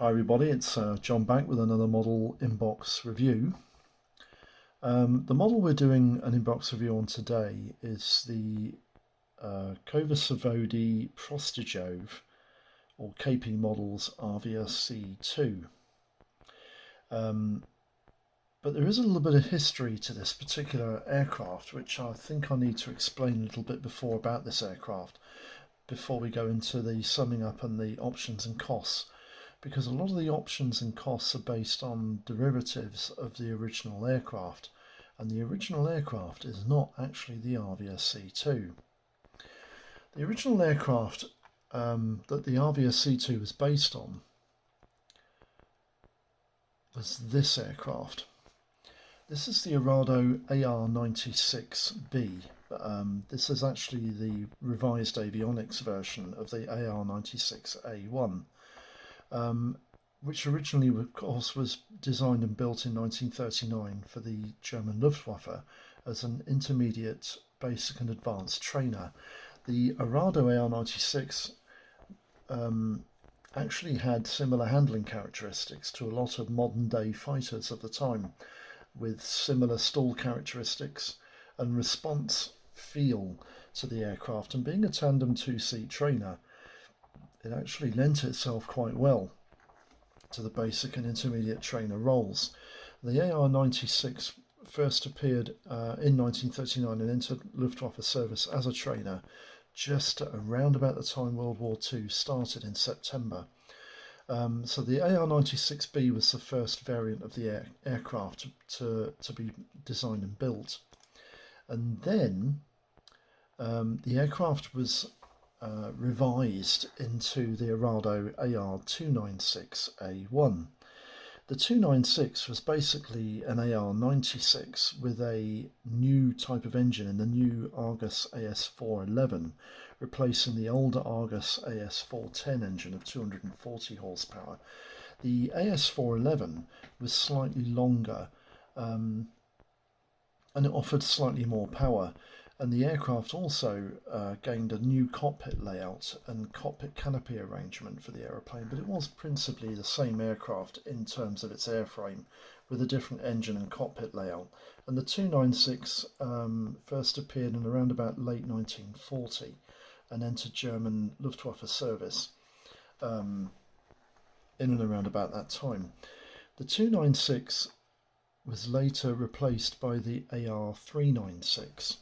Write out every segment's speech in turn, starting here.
Hi everybody, it's John back with another model inbox review. The model we're doing an inbox review on today is the Kovazavody Prostejov or KP Models Avia C2. But there is a little bit of history to this particular aircraft, which I think I need to explain a little bit before about this aircraft, before we go into the summing up and the options and costs, because a lot of the options and costs are based on derivatives of the original aircraft, and the original aircraft is not actually the Avia C2. The original aircraft that the Avia C2 was based on was this aircraft. This is the Arado AR96B. This is actually the revised avionics version of the AR96A1. Which originally, of course, was designed and built in 1939 for the German Luftwaffe as an intermediate, basic and advanced trainer. The Arado AR96 actually had similar handling characteristics to a lot of modern day fighters of the time, with similar stall characteristics and response feel to the aircraft, and being a tandem two-seat trainer, it actually lent itself quite well to the basic and intermediate trainer roles. The AR96 first appeared in 1939 and entered Luftwaffe service as a trainer just around about the time World War II started in September. So the AR96B was the first variant of the aircraft to be designed and built. And then the aircraft was revised into the Arado AR296A1. The 296 was basically an AR96 with a new type of engine in the new Argus AS411, replacing the older Argus AS410 engine of 240 horsepower. The AS411 was slightly longer and it offered slightly more power. And the aircraft also gained a new cockpit layout and cockpit canopy arrangement for the aeroplane, but it was principally the same aircraft in terms of its airframe, with a different engine and cockpit layout. And the 296 first appeared in around about late 1940 and entered German Luftwaffe service in and around about that time. The 296 was later replaced by the AR396.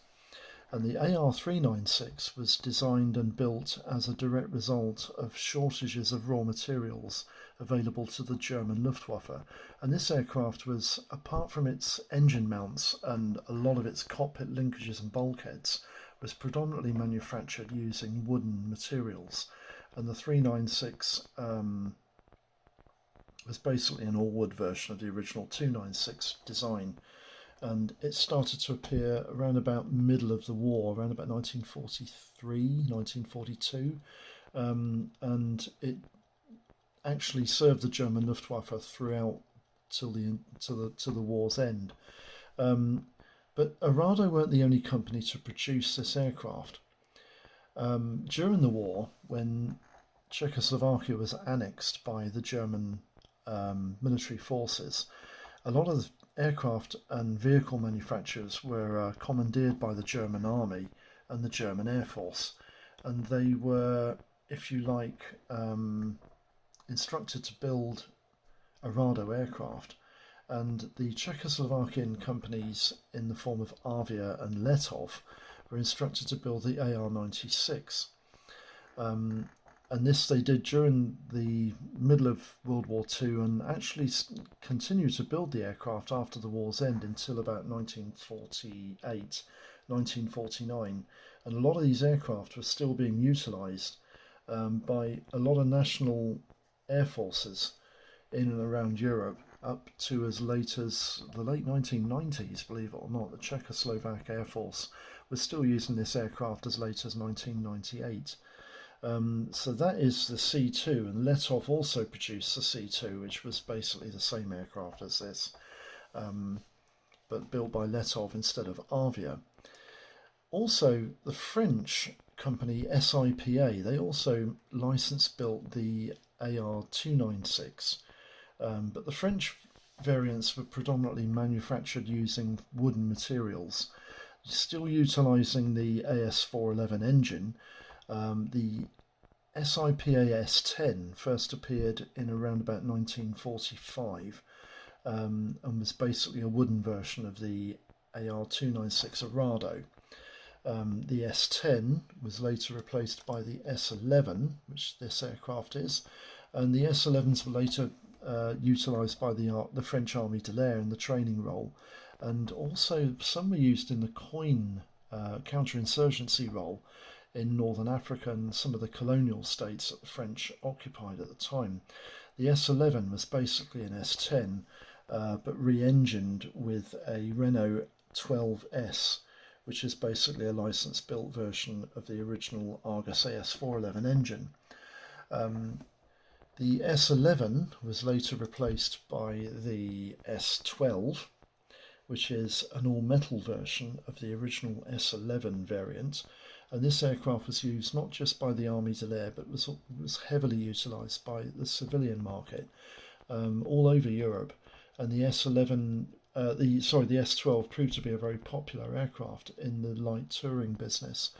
And the AR396 was designed and built as a direct result of shortages of raw materials available to the German Luftwaffe. And this aircraft was, apart from its engine mounts and a lot of its cockpit linkages and bulkheads, was predominantly manufactured using wooden materials. And the 396 was basically an all-wood version of the original 296 design. And it started to appear around about middle of the war, around about 1943, 1942, and it actually served the German Luftwaffe throughout till the war's end. But Arado weren't the only company to produce this aircraft. During the war, when Czechoslovakia was annexed by the German military forces, a lot of the aircraft and vehicle manufacturers were commandeered by the German army and the German Air Force, and they were, if you like, instructed to build Arado aircraft. And the Czechoslovakian companies in the form of Avia and Letov were instructed to build the AR96. And this they did during the middle of World War II, and actually continued to build the aircraft after the war's end until about 1948, 1949. And a lot of these aircraft were still being utilised by a lot of national air forces in and around Europe up to as late as the late 1990s, believe it or not. The Czechoslovak Air Force was still using this aircraft as late as 1998. So that is the C2, and Letov also produced the C2, which was basically the same aircraft as this, but built by Letov instead of Avia. Also, the French company SIPA, they also license built the AR296, but the French variants were predominantly manufactured using wooden materials, still utilising the AS411 engine. The SIPA S10 first appeared in around about 1945, and was basically a wooden version of the AR296 Arado. The S10 was later replaced by the S11, which this aircraft is, and the S11s were later utilised by the French Army de l'Air in the training role, and also some were used in the COIN counterinsurgency role in Northern Africa and some of the colonial states that the French occupied at the time. The S11 was basically an S10, but re-engined with a Renault 12S, which is basically a license-built version of the original Argus AS411 engine. The S11 was later replaced by the S12, which is an all-metal version of the original S11 variant. And this aircraft was used not just by the Army de l'Air, but was heavily utilised by the civilian market all over Europe. And the S11, the S12 proved to be a very popular aircraft in the light touring business.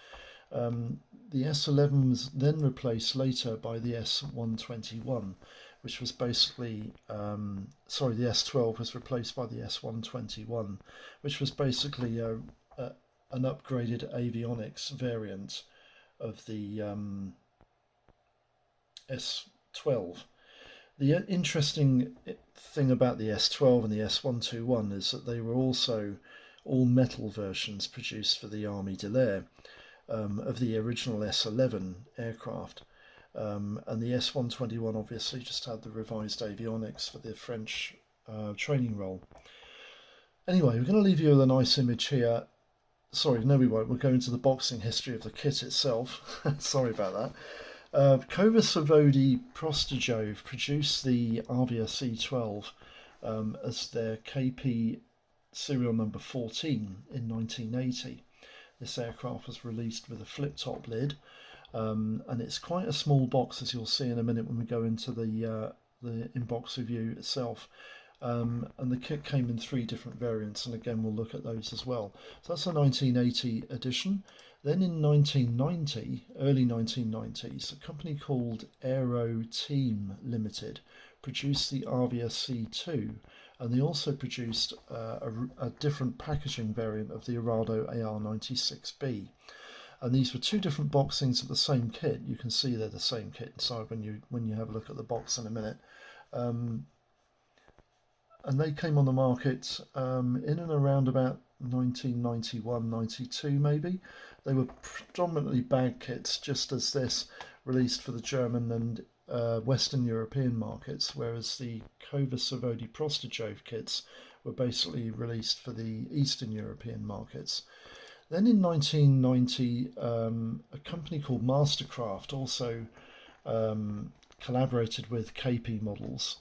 The S11 was then replaced later by the S121, which was basically, the S12 was replaced by the S121, which was basically an upgraded avionics variant of the S12. The interesting thing about the S12 and the S121 is that they were also all metal versions produced for the Army de l'Air of the original S11 aircraft. And the S121 obviously just had the revised avionics for the French training role. Anyway, we're going to leave you with a nice image here. Sorry, no we won't. We'll go into the boxing history of the kit itself. Sorry about that. Kovazavody Prostejov produced the Avia C12 as their KP serial number 14 in 1980. This aircraft was released with a flip-top lid, and it's quite a small box, as you'll see in a minute when we go into the in-box review itself. And the kit came in 3 different variants, and again we'll look at those as well. So that's a 1980 edition. Then in 1990, early 1990s, a company called Aero Team Limited produced the Avia C2, and they also produced a different packaging variant of the Arado AR96B. And these were 2 different boxings of the same kit. You can see they're the same kit inside when you have a look at the box in a minute. And they came on the market in and around about 1991, 92 maybe. They were predominantly bag kits, just as this released for the German and Western European markets, whereas the Kovazavody Prostejov kits were basically released for the Eastern European markets. Then in 1990, a company called Mastercraft also collaborated with KP Models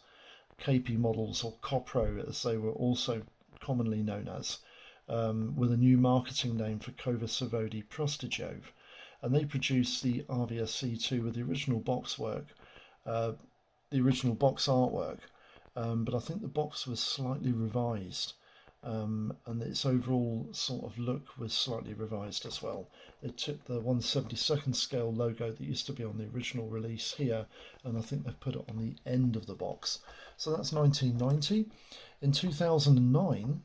or Copro as they were also commonly known as, with a new marketing name for Kovazavody Prostejov, and they produced the Avia C2 with the original box artwork, but I think the box was slightly revised, and its overall sort of look was slightly revised as well. They took the 1/72nd scale logo that used to be on the original release here, and I think they've put it on the end of the box. So that's 1990. In 2009,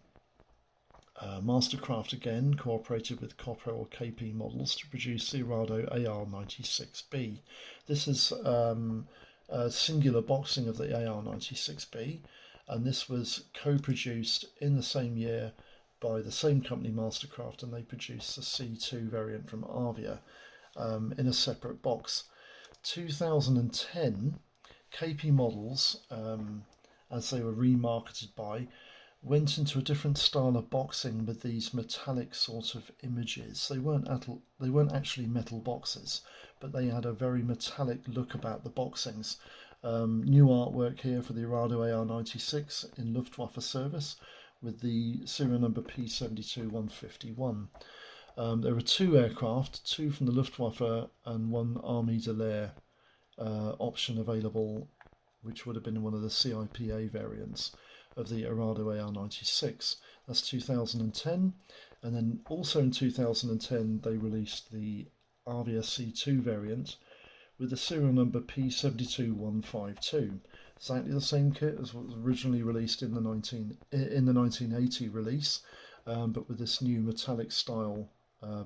Mastercraft again cooperated with Copro or KP Models to produce the Arado AR96B. This is a singular boxing of the AR96B, and this was co-produced in the same year by the same company, Mastercraft, and they produced the C2 variant from Avia in a separate box. 2010, KP Models, as they were remarketed by, went into a different style of boxing with these metallic sort of images. They weren't actually metal boxes, but they had a very metallic look about the boxings. New artwork here for the Arado AR96 in Luftwaffe service with the serial number P72151. There are 2 aircraft, 2 from the Luftwaffe and 1 Army de l'Air option available, which would have been one of the CIPA variants of the Arado AR96. That's 2010. And then also in 2010 they released the Avia C2 variant with the serial number P72152. Exactly the same kit as what was originally released in the 1980 release, but with this new metallic style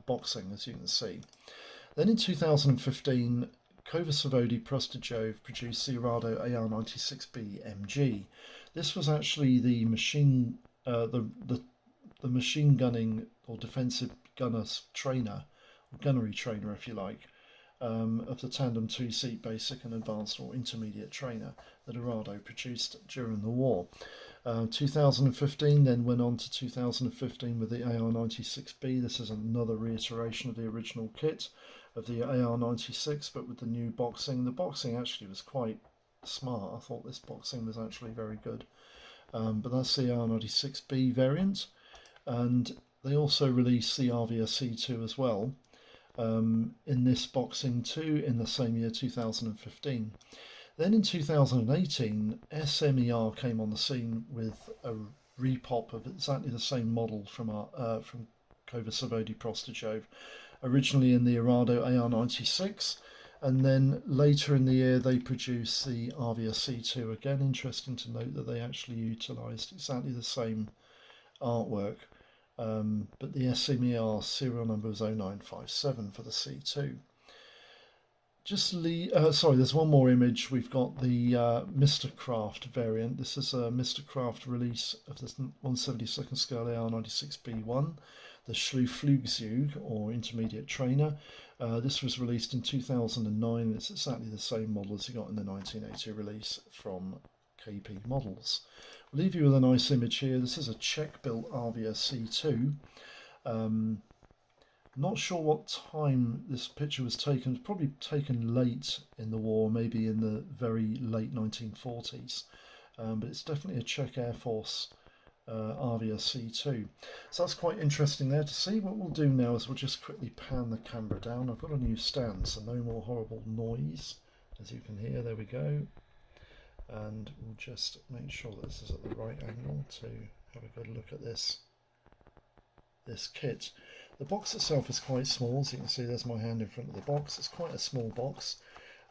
boxing, as you can see. Then in 2015, Kovazavody Prostejov produced the Arado AR96B MG. This was actually the machine gunning or defensive gunnery trainer, if you like, of the tandem 2-seat basic and advanced or intermediate trainer that Arado produced during the war. 2015 then went on to 2015 with the AR96B. This is another reiteration of the original kit of the AR96, but with the new boxing. The boxing actually was quite smart. I thought this boxing was actually very good. But that's the AR96B variant, and they also released the Avia C2 as well in this boxing too in the same year, 2015. Then in 2018, SMER came on the scene with a repop of exactly the same model from Kovazavody Prostejov, originally in the Arado AR96, and then later in the year they produced the Avia C2. Again, interesting to note that they actually utilised exactly the same artwork, but the SMER serial number was 0957 for the C2. There's one more image. We've got the Mr. Craft variant. This is a Mr. Craft release of the 172nd scale AR96B1, the Flugzeug or intermediate trainer. This was released in 2009. It's exactly the same model as you got in the 1980 release from KP Models. I'll leave you with a nice image here. This is a Czech-built Avia C2. Not sure what time this picture was taken. It was probably taken late in the war, maybe in the very late 1940s. But it's definitely a Czech Air Force Avia C2. So that's quite interesting there to see. What we'll do now is we'll just quickly pan the camera down. I've got a new stand, so no more horrible noise, as you can hear. There we go. And we'll just make sure that this is at the right angle to have a good look at this kit. The box itself is quite small, as you can see. There's my hand in front of the box. It's quite a small box.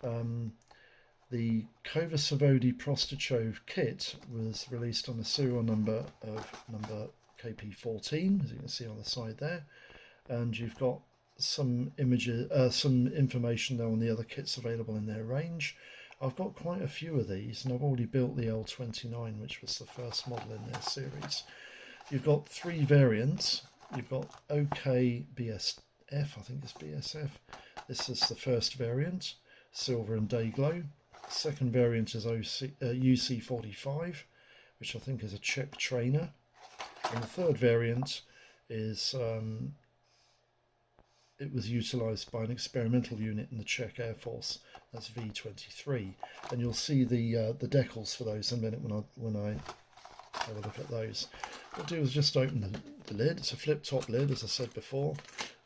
The Kovazavody Prostejov kit was released on a serial number of number KP14, as you can see on the side there, and you've got some images, some information there on the other kits available in their range. I've got quite a few of these, and I've already built the L29, which was the first model in their series. You've got 3 variants. You've got OK BSF, I think it's BSF. This is the first variant, silver and day glow. Second variant is UC45, which I think is a Czech trainer. And the third variant is it was utilised by an experimental unit in the Czech Air Force. That's V23, and you'll see the decals for those in a minute when I have a look at those. What I'll do is just open the lid. It's a flip top lid, as I said before.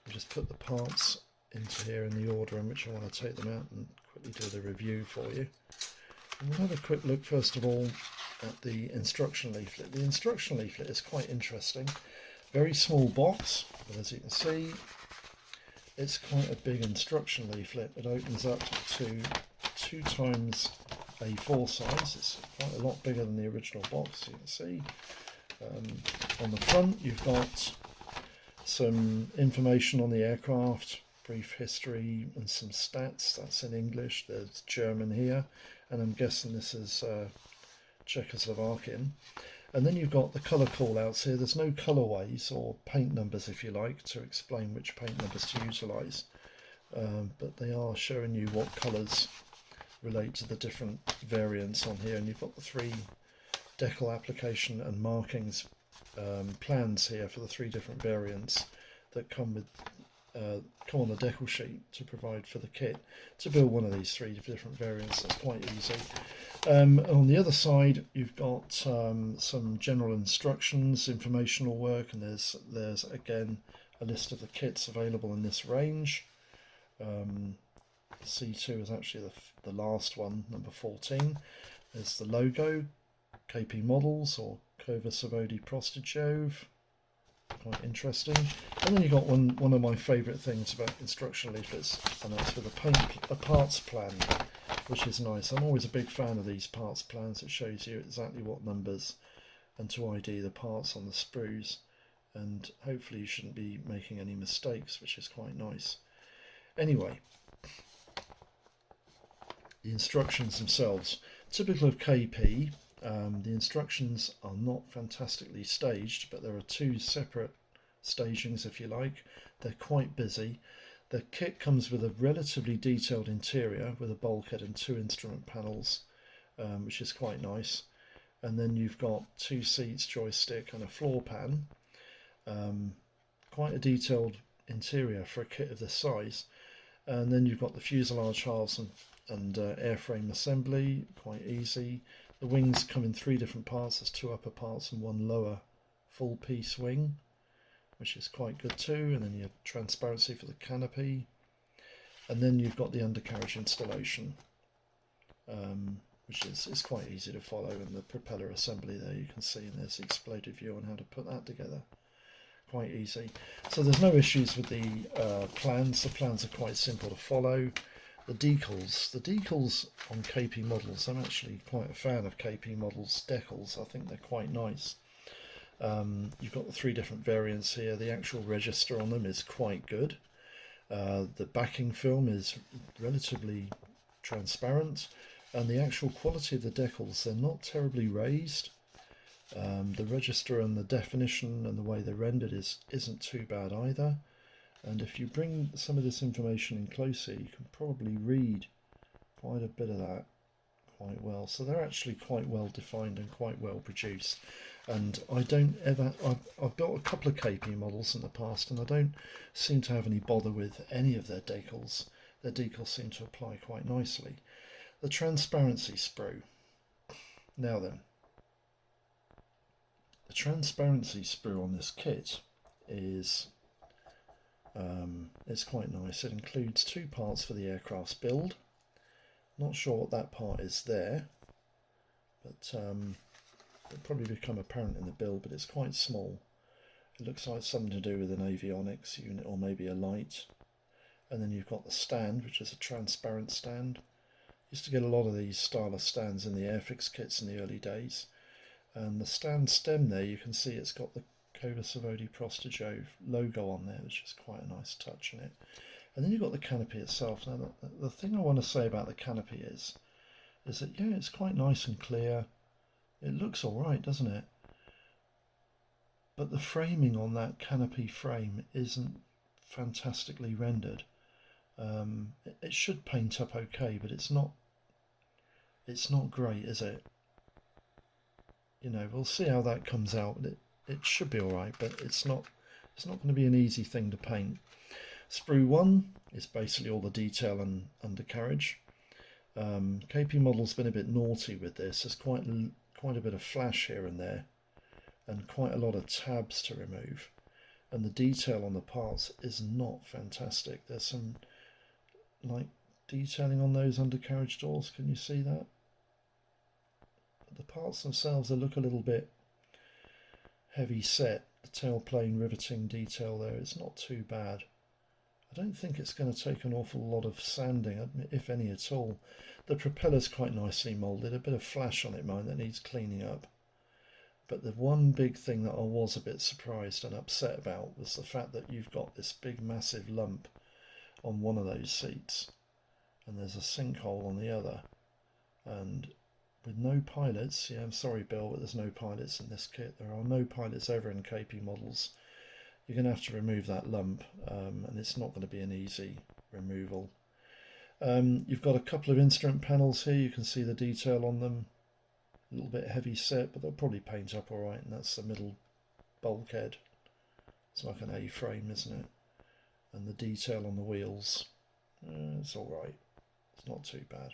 I'll just put the parts into here in the order in which I want to take them out and quickly do the review for you. And we'll have a quick look first of all at the instruction leaflet. The instruction leaflet is quite interesting. Very small box, but as you can see, it's quite a big instruction leaflet. It opens up to 2 times A4 size. It's quite a lot bigger than the original box, you can see. On the front you've got some information on the aircraft, brief history and some stats. That's in English. There's German here, and I'm guessing this is Czechoslovakian. And then you've got the colour callouts here. There's no colourways or paint numbers, if you like, to explain which paint numbers to utilise, but they are showing you what colours relate to the different variants on here. And you've got the 3 decal application and markings plans here for the 3 different variants that come on the decal sheet to provide for the kit. To build one of these 3 different variants, that's quite easy. On the other side you've got some general instructions, informational work, and there's again a list of the kits available in this range. C2 is actually the last one, number 14. There's the logo, KP Models or Kovazavody Prostejov. Quite interesting. And then you've got one of my favourite things about instruction leaflets, and that's with a parts plan, which is nice. I'm always a big fan of these parts plans. It shows you exactly what numbers and to ID the parts on the sprues, and hopefully you shouldn't be making any mistakes, which is quite nice. Anyway, the instructions themselves, typical of KP, the instructions are not fantastically staged, but there are two separate stagings, if you like. They're quite busy. The kit comes with a relatively detailed interior with a bulkhead and two instrument panels, which is quite nice. And then you've got two seats, joystick and a floor pan. Quite a detailed interior for a kit of this size. And then you've got the fuselage halves and airframe assembly, quite easy. The wings come in three different parts. There's two upper parts and one lower full piece wing, which is quite good too. And then you have transparency for the canopy. And then you've got the undercarriage installation, which is quite easy to follow. And the propeller assembly there you can see, and there's the exploded view on how to put that together. Quite easy. So there's no issues with the plans. The plans are quite simple to follow. The decals on KP Models, I'm actually quite a fan of KP Models decals. I think they're quite nice. You've got the three different variants here. The actual register on them is quite good. The backing film is relatively transparent, and the actual quality of the decals, they're not terribly raised. The register and the definition and the way they're rendered isn't too bad either. And if you bring some of this information in closer, you can probably read quite a bit of that quite well. So they're actually quite well defined and quite well produced. And I've built a couple of KP models in the past, and I don't seem to have any bother with any of their decals. Their decals seem to apply quite nicely. The transparency sprue. Now then, the transparency sprue on this kit is it's quite nice. It includes two parts for the aircraft's build. Not sure what that part is there, but it'll probably become apparent in the build, but it's quite small. It looks like something to do with an avionics unit or maybe a light. And then you've got the stand, which is a transparent stand. Used to get a lot of these style of stands in the Airfix kits in the early days. And the stand stem there, you can see it's got the Kovazavody Prostejov logo on there, which is quite a nice touch in it. And then you've got the canopy itself. Now, the thing I want to say about the canopy is that, yeah, it's quite nice and clear. It looks all right, doesn't it? But the framing on that canopy frame isn't fantastically rendered. It should paint up okay, but it's not great, is it? You know, we'll see how that comes out. It should be all right, but it's not going to be an easy thing to paint. Sprue 1 is basically all the detail and undercarriage. KP Model's been a bit naughty with this. There's quite a bit of flash here and there, and quite a lot of tabs to remove. And the detail on the parts is not fantastic. There's some like detailing on those undercarriage doors. Can you see that? But the parts themselves, they look a little bit heavy set. The tailplane riveting detail there is not too bad. I don't think it's going to take an awful lot of sanding, if any at all. The propeller's quite nicely moulded, a bit of flash on it, mind, that needs cleaning up. But the one big thing that I was a bit surprised and upset about was the fact that you've got this big massive lump on one of those seats, and there's a sinkhole on the other. And with no pilots, yeah, I'm sorry Bill, but there's no pilots in this kit. There are no pilots ever in KP Models. You're going to have to remove that lump, and it's not going to be an easy removal. You've got a couple of instrument panels here. You can see the detail on them. A little bit heavy set, but they'll probably paint up all right. And that's the middle bulkhead. It's like an A-frame, isn't it? And the detail on the wheels, it's all right. It's not too bad.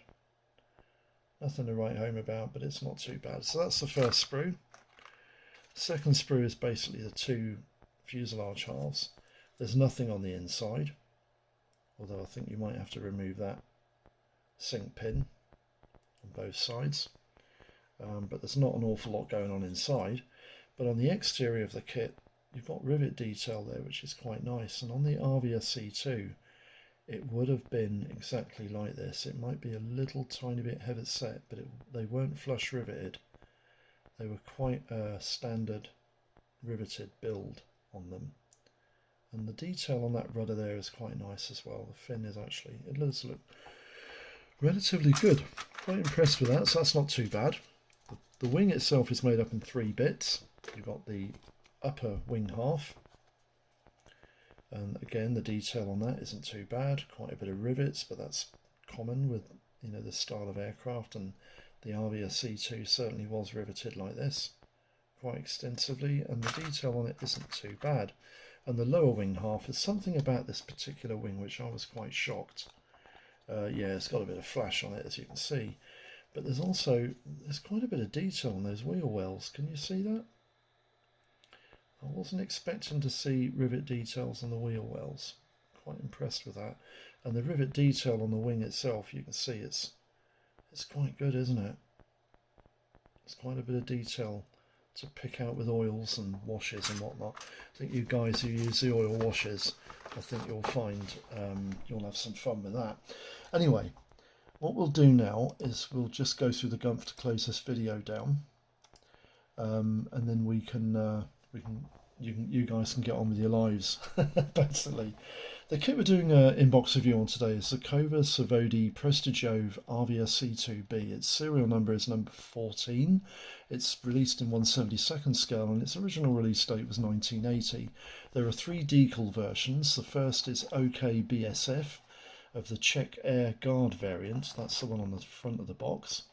Nothing to write home about, but it's not too bad. So that's the first sprue. Second sprue is basically the two fuselage halves. There's nothing on the inside, although I think you might have to remove that sync pin on both sides. But there's not an awful lot going on inside. But on the exterior of the kit, you've got rivet detail there, which is quite nice. And on the Avia C2, it would have been exactly like this. It might be a little tiny bit heavy set, but they weren't flush riveted. They were quite a standard riveted build on them. And the detail on that rudder there is quite nice as well. The fin is actually, it does look relatively good. Quite impressed with that, so that's not too bad. The wing itself is made up in 3 bits. You've got the upper wing half, and again the detail on that isn't too bad. Quite a bit of rivets, but that's common with this style of aircraft, and the Avia C2 certainly was riveted like this quite extensively, and the detail on it isn't too bad. And the lower wing half, is something about this particular wing which I was quite shocked. Yeah, it's got a bit of flash on it, as you can see, but there's quite a bit of detail on those wheel wells. Can you see that? I wasn't expecting to see rivet details on the wheel wells. Quite impressed with that. And the rivet detail on the wing itself, you can see it's quite good, isn't it? It's quite a bit of detail to pick out with oils and washes and whatnot. I think you guys who use the oil washes, I think you'll find you'll have some fun with that. Anyway, what we'll do now is we'll just go through the gump to close this video down, and then you guys can get on with your lives. Basically, the kit we're doing an inbox review on today is the Kovazavody Prostejov Avia C2B. Its serial number is number 14. It's released in 1/72 scale, and its original release date was 1980. There are 3 decal versions. The first is OK BSF of the Czech Air Guard variant. That's the one on the front of the box.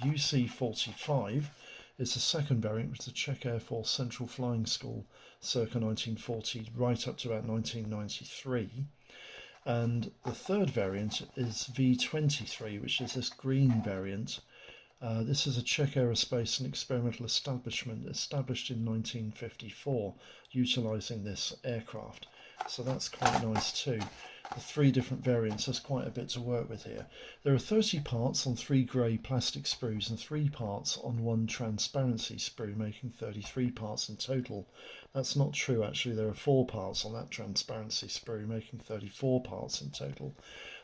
UC-45 is the second variant, which is the Czech Air Force Central Flying School circa 1940 right up to about 1993. And the third variant is V23, which is this green variant. This is a Czech aerospace and experimental establishment established in 1954, utilising this aircraft. So that's quite nice too. The 3 different variants, there's quite a bit to work with here. There are 30 parts on 3 grey plastic sprues and 3 parts on 1 transparency sprue, making 33 parts in total. That's not true actually, there are 4 parts on that transparency sprue, making 34 parts in total.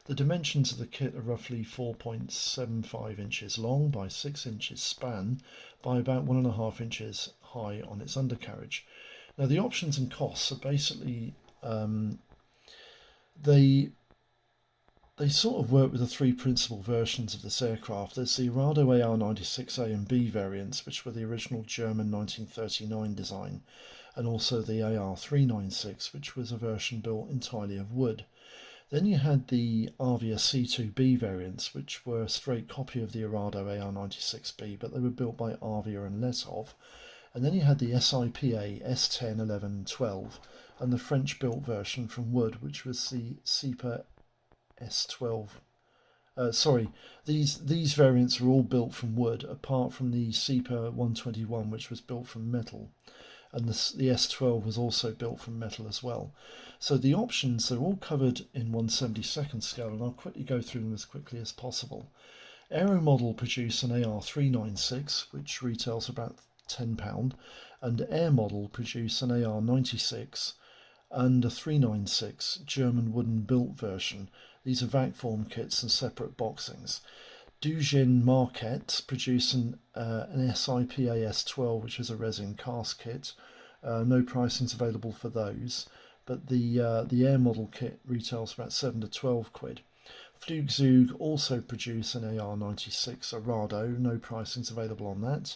The dimensions of the kit are roughly 4.75 inches long by 6 inches span by about 1.5 inches high on its undercarriage. Now the options and costs are basically they sort of work with the 3 principal versions of this aircraft. There's the Arado AR96A and B variants, which were the original German 1939 design, and also the AR396, which was a version built entirely of wood. Then you had the Avia C2B variants, which were a straight copy of the Arado AR96B, but they were built by Avia and Letov. And then you had the SIPA S10, 11, 12, and the French-built version from wood, which was the SIPA S12. These variants were all built from wood, apart from the SIPA 121, which was built from metal, and the S12 was also built from metal as well. So the options, they're all covered in 1/72 scale, and I'll quickly go through them as quickly as possible. Aero Model produced an AR396, which retails about £10, and Air Model produced an AR96 and a 396 German wooden built version. These are vac form kits and separate boxings. Dujin Marquette produced an SIPA S12, which is a resin cast kit. No pricing's available for those, but the Air Model kit retails about 7 to 12 quid. Flugzeug also produced an AR96 Arado. No pricing's available on that.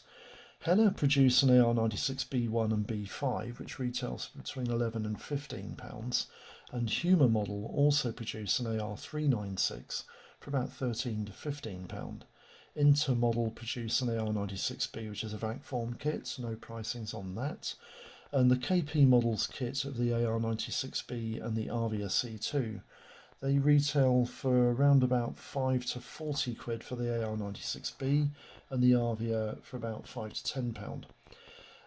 Hella produced an AR96B1 and B5, which retails between £11 and £15, and Humour Model also produced an AR396 for about £13 to £15. Inter Model produced an AR96B, which is a vac form kit, no pricings on that, and the KP Models kit of the AR96B and the Avia C2. They retail for around about 5 to 40 quid for the AR96B and the Avia for about £5 to £10.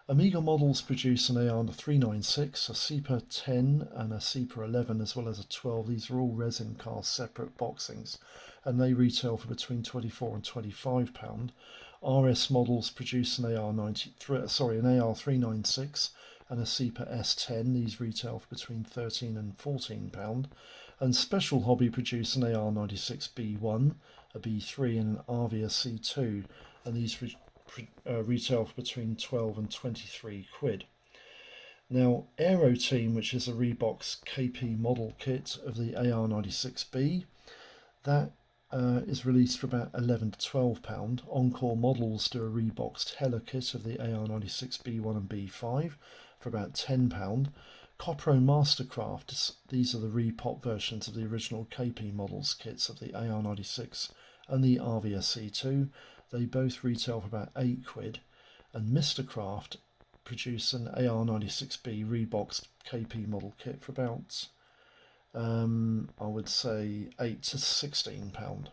Amiga models produce an AR396, a SEPA 10 and a SEPA 11 as well as a 12. These are all resin cast separate boxings and they retail for between £24 and £25. RS models produce an an AR396 and a SEPA S10. These retail for between £13 and £14. And Special Hobby produce an AR96B1, a B3 and an Avia C2 and these retail for between 12 and 23 quid. Now, Aero Team, which is a Reebok's KP model kit of the AR96B, that is released for about 11 to 12 pound. Encore Models do a Reebok's Hella kit of the AR96B1 and B5 for about 10 pound. Copro Mastercraft, these are the repop versions of the original KP models kits of the AR96 and the Avia C2. They both retail for about 8 quid. And Mr. Craft produce an AR96B Reebok's KP model kit for about, I would say, 8 to 16 pound.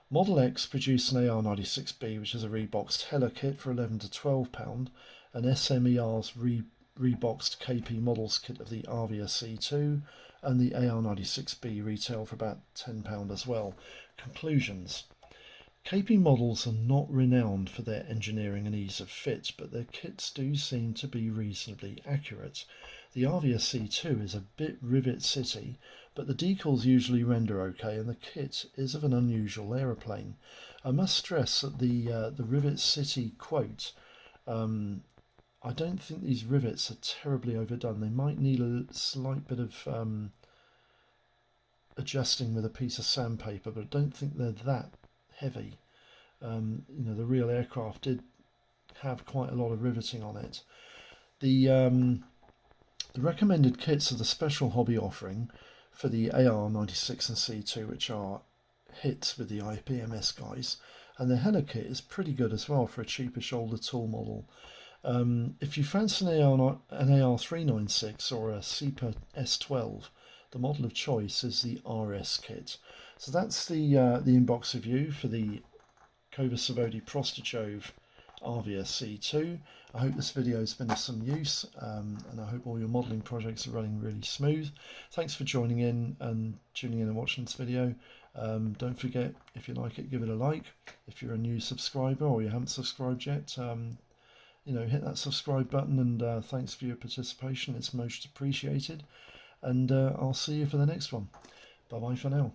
Model X produce an AR96B, which is a Reebok's Hella kit for 11 to 12 pound, and SMER's Reebok's KP models kit of the Avia C2 and the AR96B retail for about £10 as well. Conclusions. KP models are not renowned for their engineering and ease of fit, but their kits do seem to be reasonably accurate. The Avia C2 is a bit Rivet City, but the decals usually render okay and the kit is of an unusual aeroplane. I must stress that the Rivet City quote, I don't think these rivets are terribly overdone. They might need a slight bit of adjusting with a piece of sandpaper, but I don't think they're that heavy. The real aircraft did have quite a lot of riveting on it. The recommended kits are the Special Hobby offering for the AR96 and C2, which are hits with the IPMS guys, and the Hella kit is pretty good as well for a cheapish older tool model. If you fancy an AR396 or a SEPA S12, the model of choice is the RS kit. So that's the inbox review for the Kovazavody Prostejov Avia C2. I hope this video has been of some use, and I hope all your modelling projects are running really smooth. Thanks for joining in and tuning in and watching this video. Don't forget, if you like it, give it a like. If you're a new subscriber or you haven't subscribed yet, hit that subscribe button, and thanks for your participation. It's most appreciated. And I'll see you for the next one. Bye bye for now.